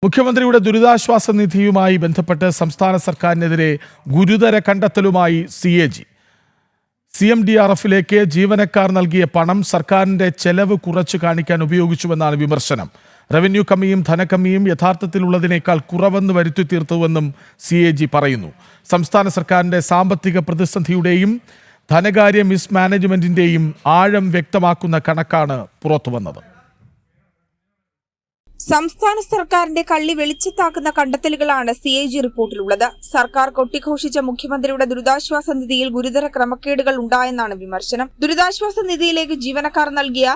മുഖ്യമന്ത്രിയുടെ ദുരിതാശ്വാസ നിധിയുമായി ബന്ധപ്പെട്ട് സംസ്ഥാന സർക്കാരിനെതിരെ ഗുരുതര കണ്ടെത്തലുമായി CAG. CMDRFിലേക്ക് ജീവനക്കാർ നൽകിയ പണം സർക്കാരിന്റെ ചെലവ് കുറച്ചു കാണിക്കാൻ ഉപയോഗിച്ചുവെന്നാണ് വിമർശനം. റവന്യൂ കമ്മിയും ധനകമ്മിയും യഥാർത്ഥത്തിലുള്ളതിനേക്കാൾ കുറവെന്ന് വരുത്തി തീർത്തുവെന്നും CAG പറയുന്നു. സംസ്ഥാന സർക്കാരിന്റെ സാമ്പത്തിക പ്രതിസന്ധിയുടെയും ധനകാര്യ മിസ്മാനേജ്മെന്റിന്റെയും ആഴം വ്യക്തമാക്കുന്ന കണക്കാണ് പുറത്തുവന്നത്. സംസ്ഥാന സർക്കാരിന്റെ കള്ളി വെളിച്ചത്താക്കുന്ന കണ്ടെത്തലുകളാണ് CAG റിപ്പോർട്ടിലുള്ളത്. സർക്കാർ കൊട്ടിഘോഷിച്ച മുഖ്യമന്ത്രിയുടെ ദുരിതാശ്വാസ നിധിയിൽ ഗുരുതര ക്രമക്കേടുകൾ ഉണ്ടായെന്നാണ് വിമർശനം. ദുരിതാശ്വാസ നിധിയിലേക്ക് ജീവനക്കാർ നൽകിയ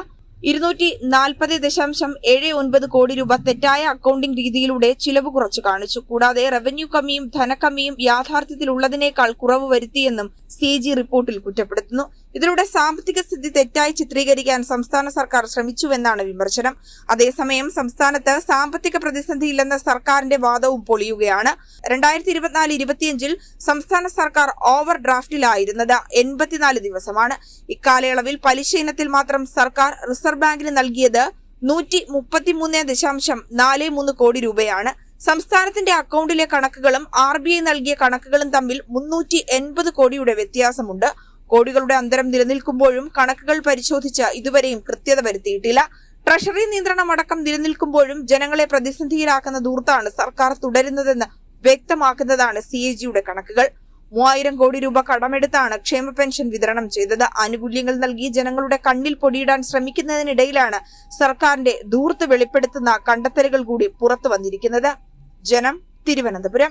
240.79 കോടി രൂപ തെറ്റായ അക്കൌണ്ടിംഗ് രീതിയിലൂടെ ചിലവ് കുറച്ചു കാണിച്ചു. കൂടാതെ റവന്യൂ കമ്മിയും ധനകമ്മിയും യാഥാർത്ഥ്യത്തിലുള്ളതിനേക്കാൾ കുറവ് വരുത്തിയെന്നും CAG റിപ്പോർട്ടിൽ കുറ്റപ്പെടുത്തുന്നു. ഇതിലൂടെ സാമ്പത്തിക സ്ഥിതി തെറ്റായി ചിത്രീകരിക്കാൻ സംസ്ഥാന സർക്കാർ ശ്രമിച്ചുവെന്നാണ് വിമർശനം. അതേസമയം സംസ്ഥാനത്ത് സാമ്പത്തിക പ്രതിസന്ധിയില്ലെന്ന സർക്കാരിന്റെ വാദവും പൊളിയുകയാണ്. 2024-25 സംസ്ഥാന സർക്കാർ ഓവർ ഡ്രാഫ്റ്റിലായിരുന്നത് 84 ദിവസമാണ്. ഇക്കാലയളവിൽ പലിശ ഇനത്തിൽ മാത്രം സർക്കാർ റിസർവ് ബാങ്കിന് നൽകിയത് 133.43 കോടി രൂപയാണ്. സംസ്ഥാനത്തിന്റെ അക്കൌണ്ടിലെ കണക്കുകളും RBI നൽകിയ കണക്കുകളും തമ്മിൽ 380 കോടിയുടെ വ്യത്യാസമുണ്ട്. കോടികളുടെ അന്തരം നിലനിൽക്കുമ്പോഴും കണക്കുകൾ പരിശോധിച്ച് ഇതുവരെയും കൃത്യത വരുത്തിയിട്ടില്ല. ട്രഷറി നിയന്ത്രണം അടക്കം നിലനിൽക്കുമ്പോഴും ജനങ്ങളെ പ്രതിസന്ധിയിലാക്കുന്ന ദൂർത്താണ് സർക്കാർ തുടരുന്നതെന്ന് വ്യക്തമാക്കുന്നതാണ് CAGയുടെ കണക്കുകൾ. 3000 കോടി രൂപ കടമെടുത്താണ് ക്ഷേമ പെൻഷൻ വിതരണം ചെയ്തത്. ആനുകൂല്യങ്ങൾ നൽകി ജനങ്ങളുടെ കണ്ണിൽ പൊടിയിടാൻ ശ്രമിക്കുന്നതിനിടയിലാണ് സർക്കാരിന്റെ ധൂർത്ത് വെളിപ്പെടുത്തുന്ന കണ്ടെത്തലുകൾ കൂടി പുറത്തു വന്നിരിക്കുന്നത്. ജനം, തിരുവനന്തപുരം.